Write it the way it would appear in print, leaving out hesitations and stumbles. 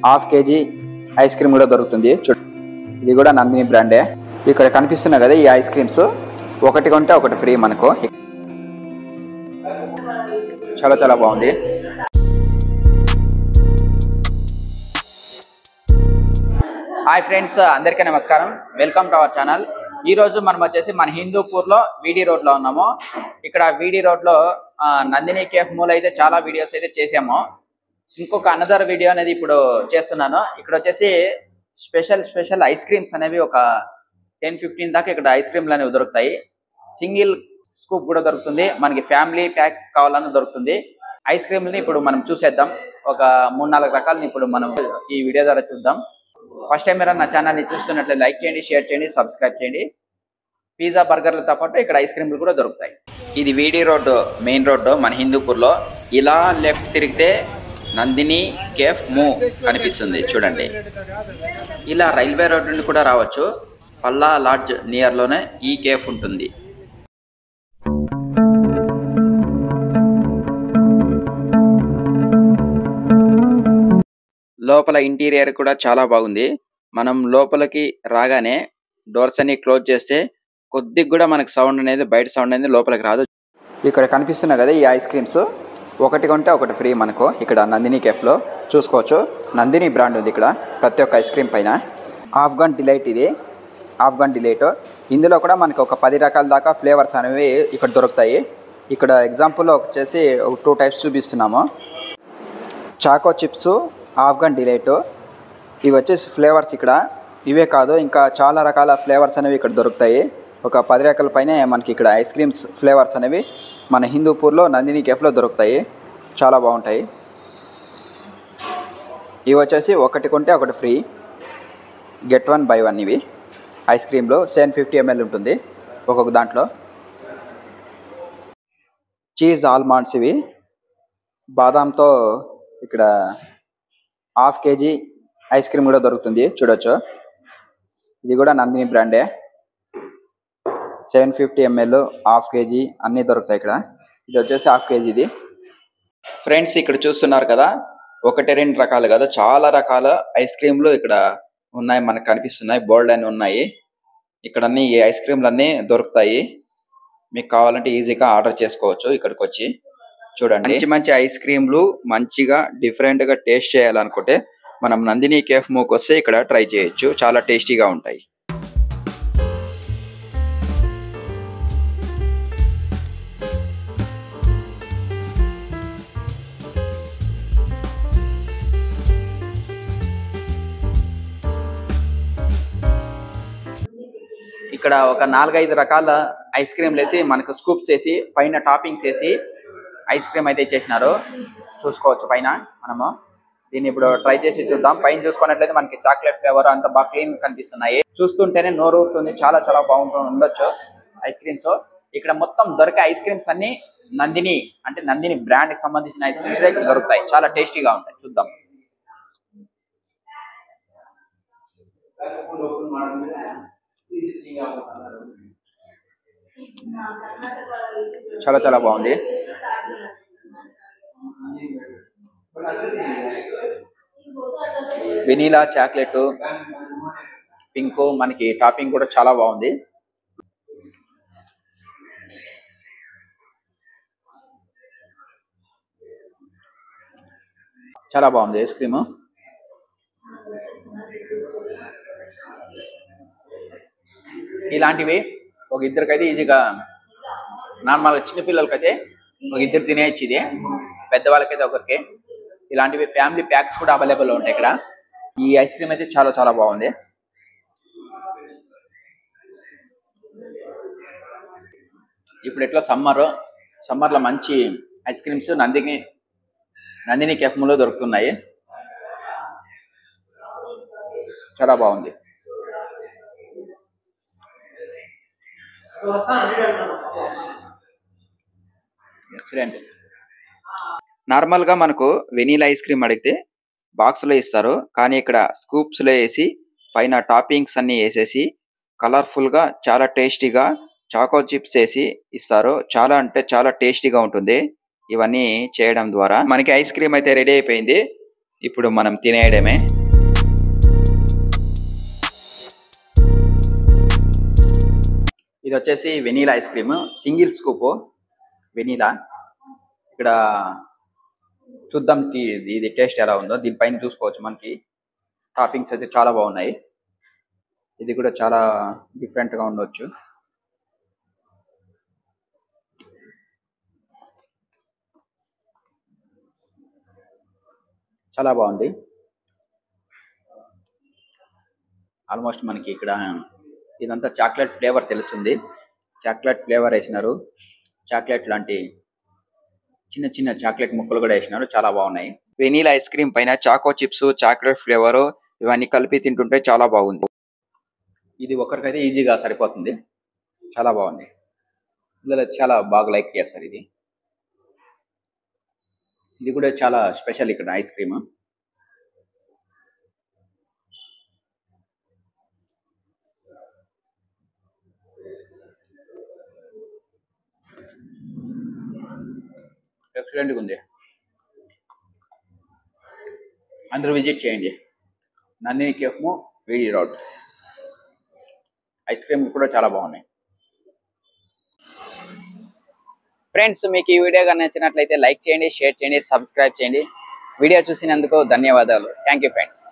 Half KG ice cream కూడా దొరుకుతుంది. ఇది కూడా నందిని బ్రాండే. ఇక్కడ కనిపిస్తున్నా కదా ఈ ఐస్ క్రీమ్స్, ఒకటి కొంటే ఒకటి ఫ్రీ మనకు. చాలా చాలా బాగుంది. హాయ్ ఫ్రెండ్స్, అందరికీ నమస్కారం. Welcome to our channel. ఈ రోజు మనం వచ్చేసి మన హిందూపూర్లో వీడి రోడ్లో ఉన్నాము. ఇక్కడ వీడి రోడ్లో నందిని కేఫ్ మూల అయితే చాలా వీడియోస్ అయితే చేసాము. ఇంకొక అనదర్ వీడియో అనేది ఇప్పుడు చేస్తున్నాను. ఇక్కడ వచ్చేసి స్పెషల్ ఐస్ క్రీమ్స్ అనేవి ఒక 10-15 దాకా ఇక్కడ ఐస్ క్రీమ్లు అనేవి దొరుకుతాయి. సింగిల్ స్కూప్ కూడా దొరుకుతుంది, మనకి ఫ్యామిలీ ప్యాక్ కావాలన్నా దొరుకుతుంది. ఐస్ క్రీమ్ని ఇప్పుడు మనం చూసేద్దాం. ఒక 3-4 రకాలని ఇప్పుడు మనం ఈ వీడియో ద్వారా చూద్దాం. ఫస్ట్ టైం మీరు నా ఛానల్ని చూస్తున్నట్లయితే లైక్ చేయండి, షేర్ చేయండి, సబ్స్క్రైబ్ చేయండి. పిజ్జా బర్గర్లతో పాటు ఇక్కడ ఐస్ క్రీమ్లు కూడా దొరుకుతాయి. ఇది వీడి రోడ్డు, మెయిన్ రోడ్డు మన హిందూపూర్లో. ఇలా లెఫ్ట్ తిరిగితే నందిని కేఫ్ మూ కనిపిస్తుంది చూడండి. ఇలా రైల్వే రోడ్ నుండి కూడా రావచ్చు. పల్లా లాడ్జ్ నియర్లోనే ఈ కేఫ్ ఉంటుంది. లోపల ఇంటీరియర్ కూడా చాలా బాగుంది. మనం లోపలికి రాగానే డోర్స్ అన్ని క్లోజ్ చేస్తే కొద్దిగా కూడా మనకు సౌండ్ అనేది, బయట సౌండ్ అనేది లోపలికి రాదు. ఇక్కడ కనిపిస్తున్నా కదా ఈ ఐస్ క్రీమ్స్, ఒకటి కొంటే ఒకటి ఫ్రీ మనకు. ఇక్కడ నందిని కేఫ్లో చూసుకోవచ్చు. నందిని బ్రాండ్ ఉంది ఇక్కడ ప్రతి ఒక్క ఐస్ క్రీమ్ పైన. ఆఫ్ఘన్ డిలైట్, ఇది ఆఫ్ఘన్ డిలైట్. ఇందులో కూడా మనకు ఒక 10 రకాల దాకా ఫ్లేవర్స్ అనేవి ఇక్కడ దొరుకుతాయి. ఇక్కడ ఎగ్జాంపుల్ వచ్చేసి 2 టైప్స్ చూపిస్తున్నాము. చాకో చిప్స్, ఆఫ్ఘన్ డిలైట్, ఇవి వచ్చేసి ఫ్లేవర్స్. ఇక్కడ ఇవే కాదు, ఇంకా చాలా రకాల ఫ్లేవర్స్ అనేవి ఇక్కడ దొరుకుతాయి. ఒక 10 రకాల పైనే మనకి ఇక్కడ ఐస్ క్రీమ్స్ ఫ్లేవర్స్ అనేవి మన హిందూపూర్లో నందిని కేఫ్లో దొరుకుతాయి. చాలా బాగుంటాయి. ఇవి వచ్చేసి ఒకటి కొంటే ఒకటి ఫ్రీ, గెట్ 1 బై 1. ఇవి ఐస్ క్రీమ్లో 750 ml ఉంటుంది ఒక్కొక్క దాంట్లో. చీజ్ ఆల్మండ్స్, ఇవి బాదాంతో ఇక్కడ హాఫ్ కేజీ ఐస్ క్రీమ్ కూడా దొరుకుతుంది చూడొచ్చు. ఇది కూడా నందిని బ్రాండే. 750 ml, హాఫ్ కేజీ అన్నీ దొరుకుతాయి ఇక్కడ. ఇది వచ్చేసి హాఫ్ కేజీ. ఇది ఫ్రెండ్స్ ఇక్కడ చూస్తున్నారు కదా, 1-2 రకాలు కదా, చాలా రకాల ఐస్ క్రీమ్లు ఇక్కడ ఉన్నాయి, మనకు కనిపిస్తున్నాయి. బోల్డ్ అని ఉన్నాయి ఇక్కడ. అన్ని ఈ ఐస్ క్రీమ్లు అన్నీ దొరుకుతాయి. మీకు కావాలంటే ఈజీగా ఆర్డర్ చేసుకోవచ్చు ఇక్కడికి వచ్చి. చూడండి, మంచి ఐస్ క్రీమ్లు మంచిగా డిఫరెంట్గా టేస్ట్ చేయాలనుకుంటే మనం నందిని కేఫ్ మూకి వస్తే ఇక్కడ ట్రై చేయొచ్చు. చాలా టేస్టీగా ఉంటాయి. ఇక్కడ ఒక 4-5 రకాల ఐస్ క్రీమ్లు వేసి మనకు స్కూప్స్ వేసి పైన టాపింగ్స్ వేసి ఐస్ క్రీమ్ అయితే ఇచ్చేసినారు. చూసుకోవచ్చు పైన. మనము దీన్ని ఇప్పుడు ట్రై చేసి చూద్దాం. పైన చూసుకున్నట్లయితే మనకి చాక్లెట్ ఫ్లేవర్ అంతా బాగా క్లీన్ కనిపిస్తున్నాయి. చూస్తుంటేనే నోరు ఊరుతుంది. చాలా చాలా బాగుంటుంది, ఉండొచ్చు ఐస్ క్రీమ్స్. ఇక్కడ మొత్తం దొరికే ఐస్ క్రీమ్స్ అన్ని నందిని, అంటే నందిని బ్రాండ్కి సంబంధించిన ఐస్ క్రీమ్స్ ఇక్కడ దొరుకుతాయి. చాలా టేస్టీగా ఉంటాయి. చూద్దాం. చాలా చాలా బాగుంది. వెనీలా, చాక్లెట్, పింక్, మనకి టాపింగ్ కూడా చాలా బాగుంది. చాలా బాగుంది ఐస్ క్రీము. ఇలాంటివి ఒక ఇద్దరికైతే ఈజీగా, నార్మల్గా చిన్నపిల్లలకైతే ఒక ఇద్దరు తినేయచ్చు. ఇది పెద్దవాళ్ళకైతే ఒకరికి. ఇలాంటివి ఫ్యామిలీ ప్యాక్స్ కూడా అవైలబుల్ ఉంటాయి ఇక్కడ. ఈ ఐస్ క్రీమ్ అయితే చాలా చాలా బాగుంది. ఇప్పుడు ఎట్లా సమ్మర్లో మంచి ఐస్ క్రీమ్స్ నందిని కేఫ్ మూలో దొరుకుతున్నాయి. చాలా బాగుంది. ఎక్సలెంట్. నార్మల్గా మనకు వెనీలా ఐస్ క్రీమ్ అడిగితే బాక్స్లో ఇస్తారు, కానీ ఇక్కడ స్కూప్స్లో వేసి పైన టాపింగ్స్ అన్నీ వేసేసి కలర్ఫుల్గా చాలా టేస్టీగా చాకో చిప్స్ వేసి ఇస్తారు. చాలా అంటే చాలా టేస్టీగా ఉంటుంది. ఇవన్నీ చేయడం ద్వారా మనకి ఐస్ క్రీమ్ అయితే రెడీ అయిపోయింది. ఇప్పుడు మనం తినేయడమే. ఇది వచ్చేసి vanilla ice cream, single scoop vanilla. ఇక్కడ చూద్దాం ఇది టేస్ట్ ఎలా ఉందో. దీనిపైన చూసుకోవచ్చు మనకి టాపింగ్స్ అయితే చాలా బాగున్నాయి. ఇది కూడా చాలా డిఫరెంట్ గా ఉండొచ్చు. చాలా బాగుంది. ఆల్మోస్ట్ మనకి ఇక్కడ ఇదంతా చాక్లెట్ ఫ్లేవర్ తెలుస్తుంది. చాక్లెట్ ఫ్లేవర్ వేసినారు. చాక్లెట్ లాంటి చిన్న చిన్న చాక్లెట్ ముక్కలు కూడా వేసినారు. చాలా బాగున్నాయి. వెనీలా ఐస్ క్రీమ్ పైన చాకో చిప్స్, చాక్లెట్ ఫ్లేవర్ ఇవన్నీ కలిపి తింటుంటే చాలా బాగుంది. ఇది ఒకరికైతే ఈజీగా సరిపోతుంది. చాలా బాగుంది. పిల్లలు చాలా బాగా లైక్ చేస్తారు. ఇది కూడా చాలా స్పెషల్ ఇక్కడ ఐస్ క్రీమ్. ఎక్సలెంట్గా ఉంది. అందరూ విజిట్ చేయండి. నందిని కేఫ్ వీడి రోడ్. ఐస్ క్రీమ్ కూడా చాలా బాగున్నాయి. ఫ్రెండ్స్, మీకు ఈ వీడియో కానీ నచ్చినట్లయితే లైక్ చేయండి, షేర్ చేయండి, సబ్స్క్రైబ్ చేయండి. వీడియో చూసినందుకు ధన్యవాదాలు. Thank you friends.